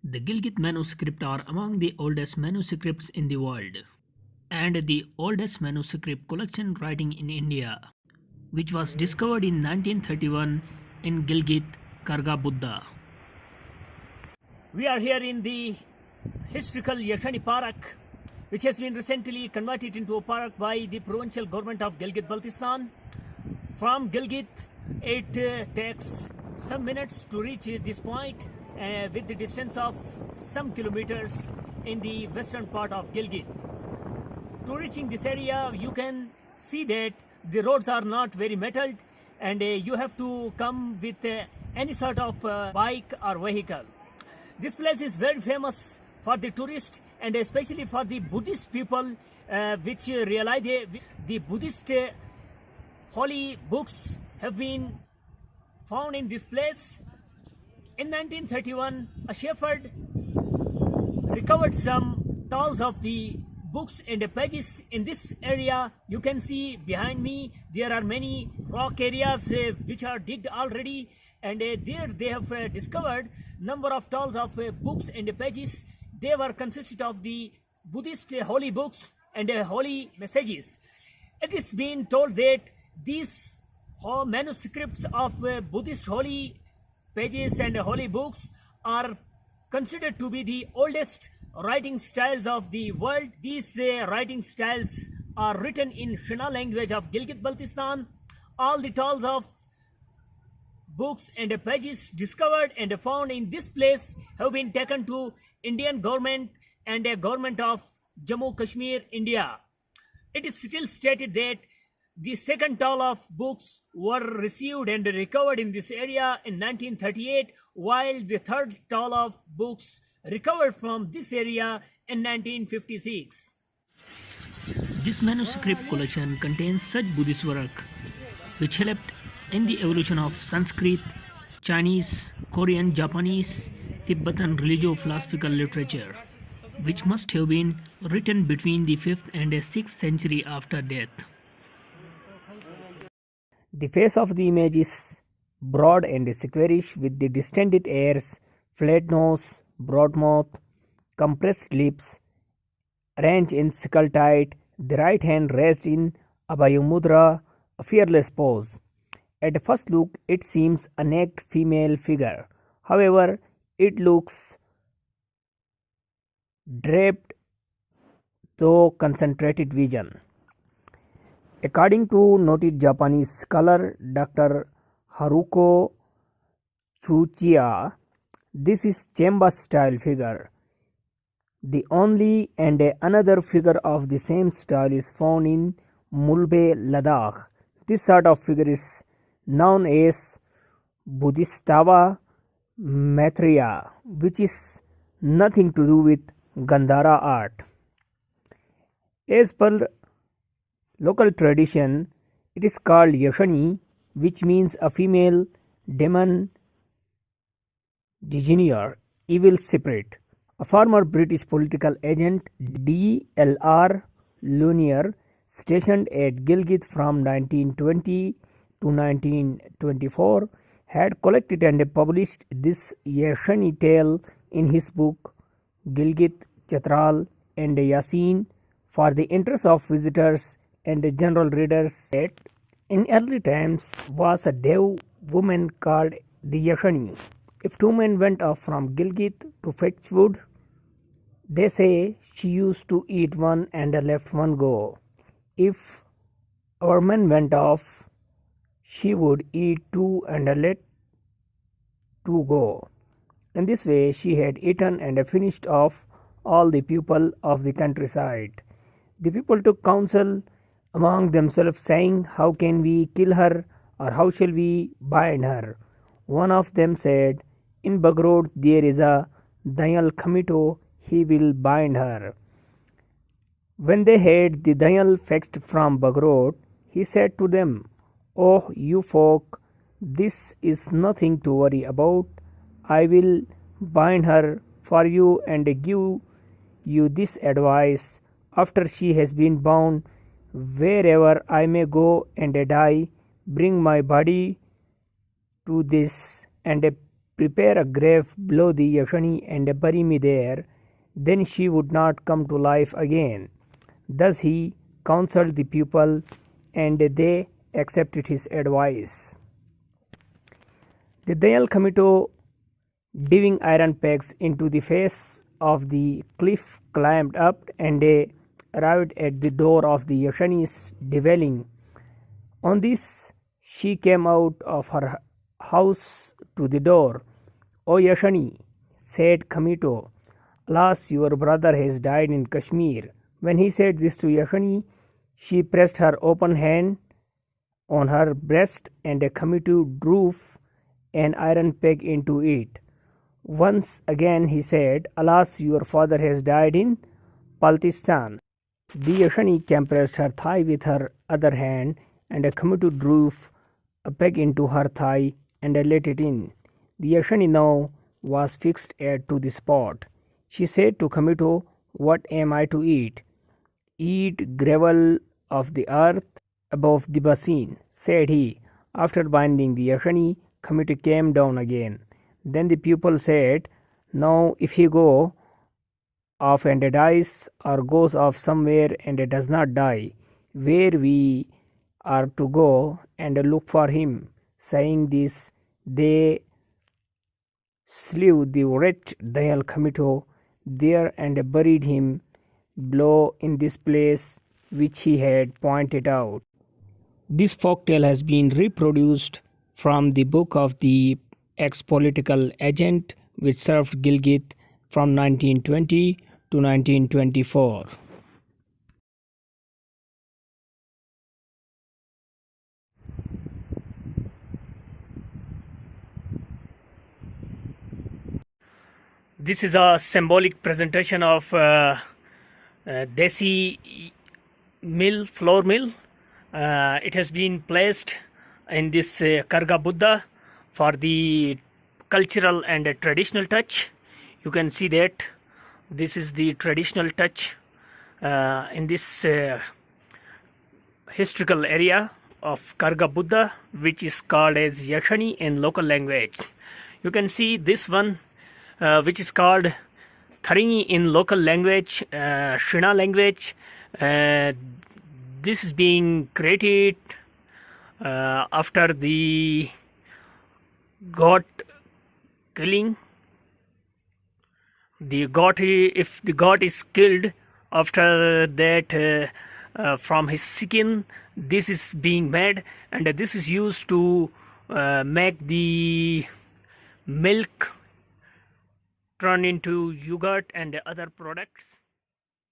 The Gilgit Manuscript are among the oldest manuscripts in the world, and the oldest manuscript collection writing in India, which was discovered in 1931 in Gilgit, Kargah Buddha. We are here in the historical Yashani Park, which has been recently converted into a park by the provincial government of Gilgit-Baltistan. From Gilgit, it takes some minutes to reach this point with the distance of some kilometers in the western part of Gilgit. To reaching this area, you can see that the roads are not very metalled, and you have to come with any sort of bike or vehicle. This place is very famous for the tourists and especially for the Buddhist people, which realize the Buddhist holy books have been found in this place. In 1931, a shepherd recovered some tolls of the books and pages in this area. You can see behind me there are many rock areas which are digged already, and there they have discovered number of tolls of books and pages. They were consisted of the Buddhist holy books and holy messages. It is been told that these manuscripts of Buddhist holy pages and holy books are considered to be the oldest writing styles of the world. These writing styles are written in Shina language of Gilgit-Baltistan. All the tolls of books and pages discovered and found in this place have been taken to Indian government and a government of Jammu, Kashmir, India. It is still stated that the second toll of books were received and recovered in this area in 1938, while the third toll of books recovered from this area in 1956. This manuscript collection contains such Buddhist work which helped in the evolution of Sanskrit, Chinese, Korean, Japanese, Tibetan religio-philosophical literature, which must have been written between the 5th and 6th century after death. The face of the image is broad and squarish with the distended ears, flat nose, broad mouth, compressed lips, arranged in skull tight, the right hand raised in Abhayu Mudra, a fearless pose. At first look, it seems a naked female figure. However, it looks draped through concentrated vision. According to noted Japanese scholar Dr. Haruko Tsuchiya, this is Chemba style figure. The only and another figure of the same style is found in Mulbe, Ladakh. This sort of figure is known as Buddhistava Maitreya, which is nothing to do with Gandhara art. As per local tradition, it is called Yashani, which means a female demon, degener, evil spirit. A former British political agent, D.L.R. Lunier, stationed at Gilgit from 1920 to 1924, had collected and published this Yashani tale in his book Gilgit, Chatral and Yasin for the interest of visitors and general readers. That in early times was a dev woman called the Yashani. If two men went off from Gilgit to fetch wood, they say she used to eat one and left one go. If our men went off, she would eat two and let two go. In this way, she had eaten and finished off all the people of the countryside. The people took counsel among themselves, saying, "How can we kill her, or how shall we bind her?" One of them said, "In Bagrod there is a Dayal Khamito, he will bind her." When they had the Dayal fetched from Bagrod, he said to them, "Oh, you folk, this is nothing to worry about. I will bind her for you and give you this advice. After she has been bound, wherever I may go and die, bring my body to this and prepare a grave below the Yashani and bury me there, then she would not come to life again. Thus he counseled the people, and they accepted his advice. The Dayal Comito, diving iron pegs into the face of the cliff, climbed up and arrived at the door of the Yashani's dwelling. On this, she came out of her house to the door. "O Yashani," said Kamito, "alas, your brother has died in Kashmir." When he said this to Yashani, she pressed her open hand on her breast, and Kamito drove an iron peg into it. Once again he said, "Alas, your father has died in Baltistan." The Yashani compressed her thigh with her other hand, and Kamito drove a peg into her thigh and let it in. The Yashani now was fixed to the spot. She said to Kamito, "What am I to eat?" "Eat gravel of the earth above the basin," said he. After binding the Yashani, Kamito came down again. Then the pupil said, "Now if he go off and dies, or goes off somewhere and does not die, where we are to go and look for him." Saying this, they slew the wretched Dayal Kamito there and buried him below in this place which he had pointed out. This folktale has been reproduced from the book of the ex-political agent which served Gilgit from 1920 to 1924. This is a symbolic presentation of Desi mill, flour mill. It has been placed in this Kargah Buddha for the cultural and traditional touch. You can see that this is the traditional touch in this historical area of Kargah Buddha, which is called as Yashani in local language. You can see this one which is called Tharini in local language, Shina language. This is being created after the goat killing. The goat, if the goat is killed, after that from his skin, this is being made, and this is used to make the milk turn into yogurt and other products.